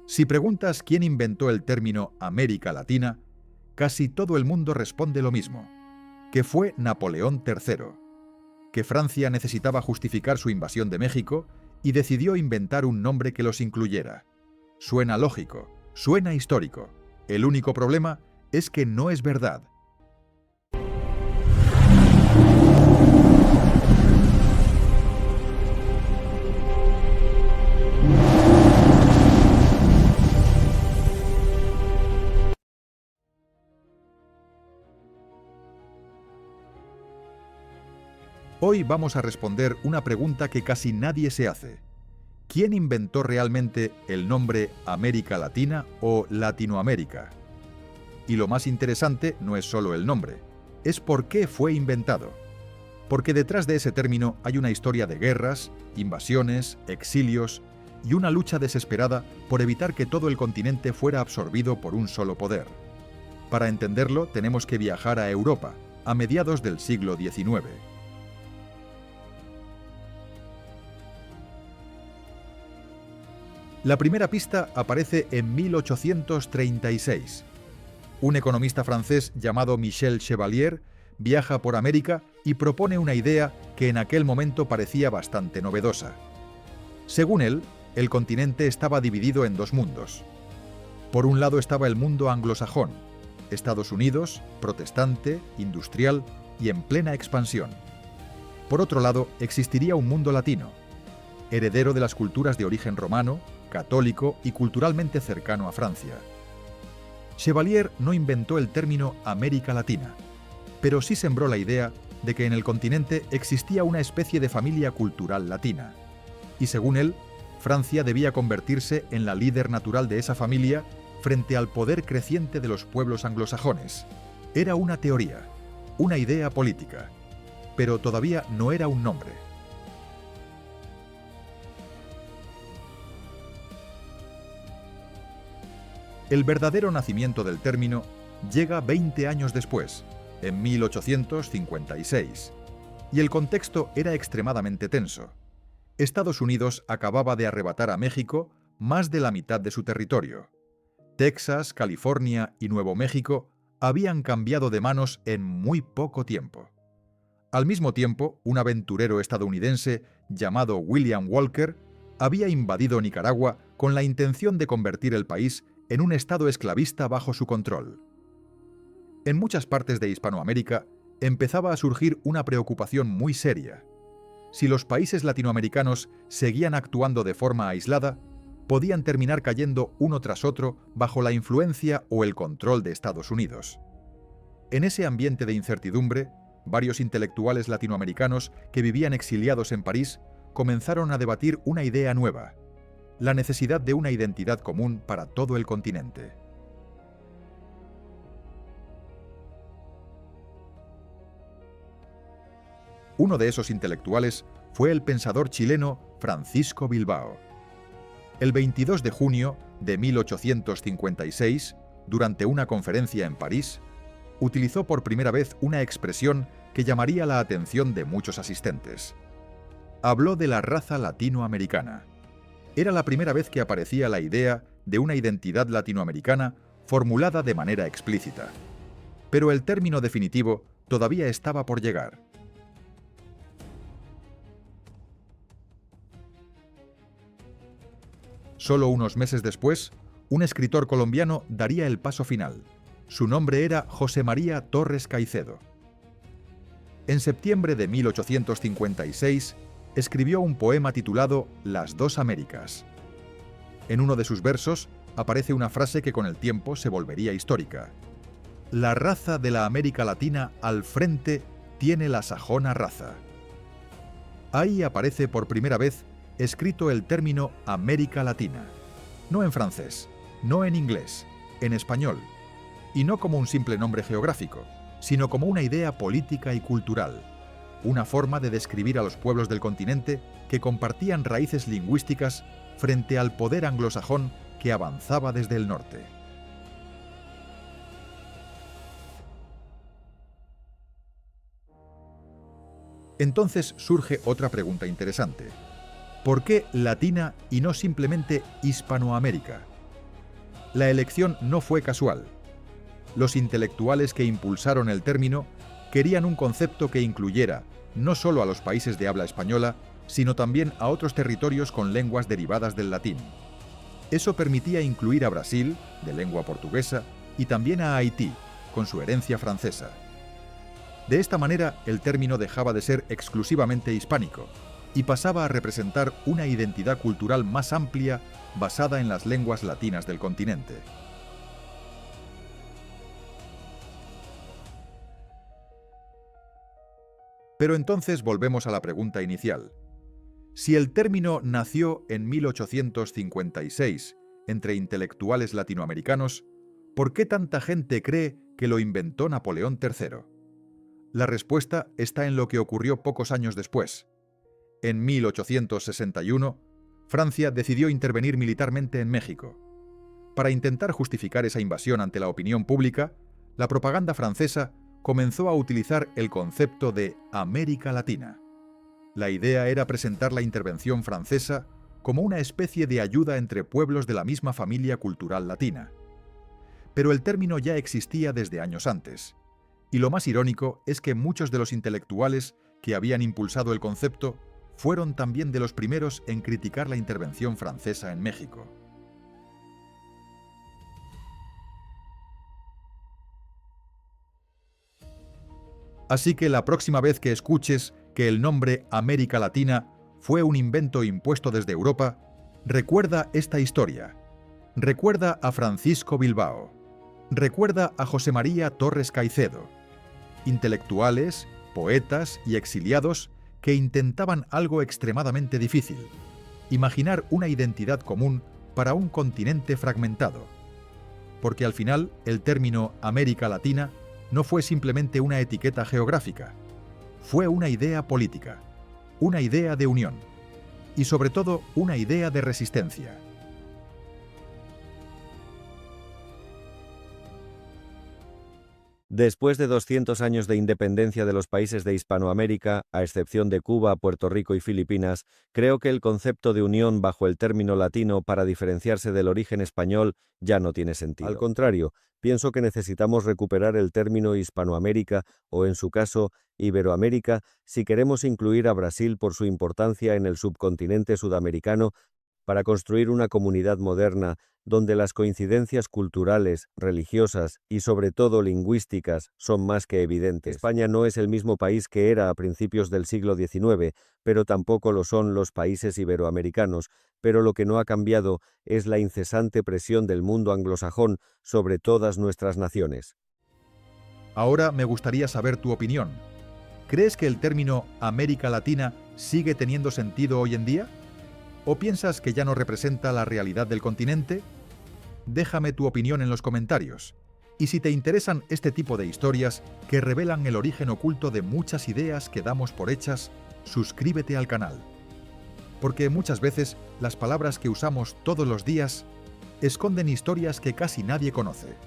Si preguntas quién inventó el término América Latina, casi todo el mundo responde lo mismo, que fue Napoleón III, que Francia necesitaba justificar su invasión de México y decidió inventar un nombre que los incluyera. Suena lógico, suena histórico. El único problema es que no es verdad. Hoy vamos a responder una pregunta que casi nadie se hace. ¿Quién inventó realmente el nombre América Latina o Latinoamérica? Y lo más interesante no es solo el nombre, es por qué fue inventado. Porque detrás de ese término hay una historia de guerras, invasiones, exilios y una lucha desesperada por evitar que todo el continente fuera absorbido por un solo poder. Para entenderlo, tenemos que viajar a Europa, a mediados del siglo XIX. La primera pista aparece en 1836. Un economista francés llamado Michel Chevalier viaja por América y propone una idea que en aquel momento parecía bastante novedosa. Según él, el continente estaba dividido en dos mundos. Por un lado estaba el mundo anglosajón, Estados Unidos, protestante, industrial y en plena expansión. Por otro lado, existiría un mundo latino, heredero de las culturas de origen romano, católico y culturalmente cercano a Francia. Chevalier no inventó el término América Latina, pero sí sembró la idea de que en el continente existía una especie de familia cultural latina, y según él, Francia debía convertirse en la líder natural de esa familia frente al poder creciente de los pueblos anglosajones. Era una teoría, una idea política, pero todavía no era un nombre. El verdadero nacimiento del término llega 20 años después, en 1856, y el contexto era extremadamente tenso. Estados Unidos acababa de arrebatar a México más de la mitad de su territorio. Texas, California y Nuevo México habían cambiado de manos en muy poco tiempo. Al mismo tiempo, un aventurero estadounidense llamado William Walker había invadido Nicaragua con la intención de convertir el país en un estado esclavista bajo su control. En muchas partes de Hispanoamérica empezaba a surgir una preocupación muy seria. Si los países latinoamericanos seguían actuando de forma aislada, podían terminar cayendo uno tras otro bajo la influencia o el control de Estados Unidos. En ese ambiente de incertidumbre, varios intelectuales latinoamericanos que vivían exiliados en París comenzaron a debatir una idea nueva: la necesidad de una identidad común para todo el continente. Uno de esos intelectuales fue el pensador chileno Francisco Bilbao. El 22 de junio de 1856, durante una conferencia en París, utilizó por primera vez una expresión que llamaría la atención de muchos asistentes. Habló de la raza latinoamericana. Era la primera vez que aparecía la idea de una identidad latinoamericana formulada de manera explícita. Pero el término definitivo todavía estaba por llegar. Solo unos meses después, un escritor colombiano daría el paso final. Su nombre era José María Torres Caicedo. En septiembre de 1856, escribió un poema titulado Las dos Américas. En uno de sus versos aparece una frase que con el tiempo se volvería histórica: la raza de la América Latina al frente tiene la sajona raza. Ahí aparece por primera vez escrito el término América Latina, no en francés, no en inglés, en español, y no como un simple nombre geográfico, sino como una idea política y cultural, una forma de describir a los pueblos del continente que compartían raíces lingüísticas frente al poder anglosajón que avanzaba desde el norte. Entonces surge otra pregunta interesante. ¿Por qué Latina y no simplemente Hispanoamérica? La elección no fue casual. Los intelectuales que impulsaron el término querían un concepto que incluyera no solo a los países de habla española, sino también a otros territorios con lenguas derivadas del latín. Eso permitía incluir a Brasil, de lengua portuguesa, y también a Haití, con su herencia francesa. De esta manera, el término dejaba de ser exclusivamente hispánico y pasaba a representar una identidad cultural más amplia basada en las lenguas latinas del continente. Pero entonces volvemos a la pregunta inicial. Si el término nació en 1856 entre intelectuales latinoamericanos, ¿por qué tanta gente cree que lo inventó Napoleón III? La respuesta está en lo que ocurrió pocos años después. En 1861, Francia decidió intervenir militarmente en México. Para intentar justificar esa invasión ante la opinión pública, la propaganda francesa comenzó a utilizar el concepto de América Latina. La idea era presentar la intervención francesa como una especie de ayuda entre pueblos de la misma familia cultural latina. Pero el término ya existía desde años antes. Y lo más irónico es que muchos de los intelectuales que habían impulsado el concepto fueron también de los primeros en criticar la intervención francesa en México. Así que la próxima vez que escuches que el nombre América Latina fue un invento impuesto desde Europa, recuerda esta historia. Recuerda a Francisco Bilbao. Recuerda a José María Torres Caicedo. Intelectuales, poetas y exiliados que intentaban algo extremadamente difícil: imaginar una identidad común para un continente fragmentado. Porque al final, el término América Latina no fue simplemente una etiqueta geográfica, fue una idea política, una idea de unión y sobre todo una idea de resistencia. Después de 200 años de independencia de los países de Hispanoamérica, a excepción de Cuba, Puerto Rico y Filipinas, creo que el concepto de unión bajo el término latino para diferenciarse del origen español ya no tiene sentido. Al contrario, pienso que necesitamos recuperar el término Hispanoamérica o, en su caso, Iberoamérica, si queremos incluir a Brasil por su importancia en el subcontinente sudamericano, para construir una comunidad moderna donde las coincidencias culturales, religiosas y sobre todo lingüísticas son más que evidentes. España no es el mismo país que era a principios del siglo XIX, pero tampoco lo son los países iberoamericanos, pero lo que no ha cambiado es la incesante presión del mundo anglosajón sobre todas nuestras naciones. Ahora me gustaría saber tu opinión. ¿Crees que el término América Latina sigue teniendo sentido hoy en día? ¿O piensas que ya no representa la realidad del continente? Déjame tu opinión en los comentarios. Y si te interesan este tipo de historias que revelan el origen oculto de muchas ideas que damos por hechas, suscríbete al canal. Porque muchas veces las palabras que usamos todos los días esconden historias que casi nadie conoce.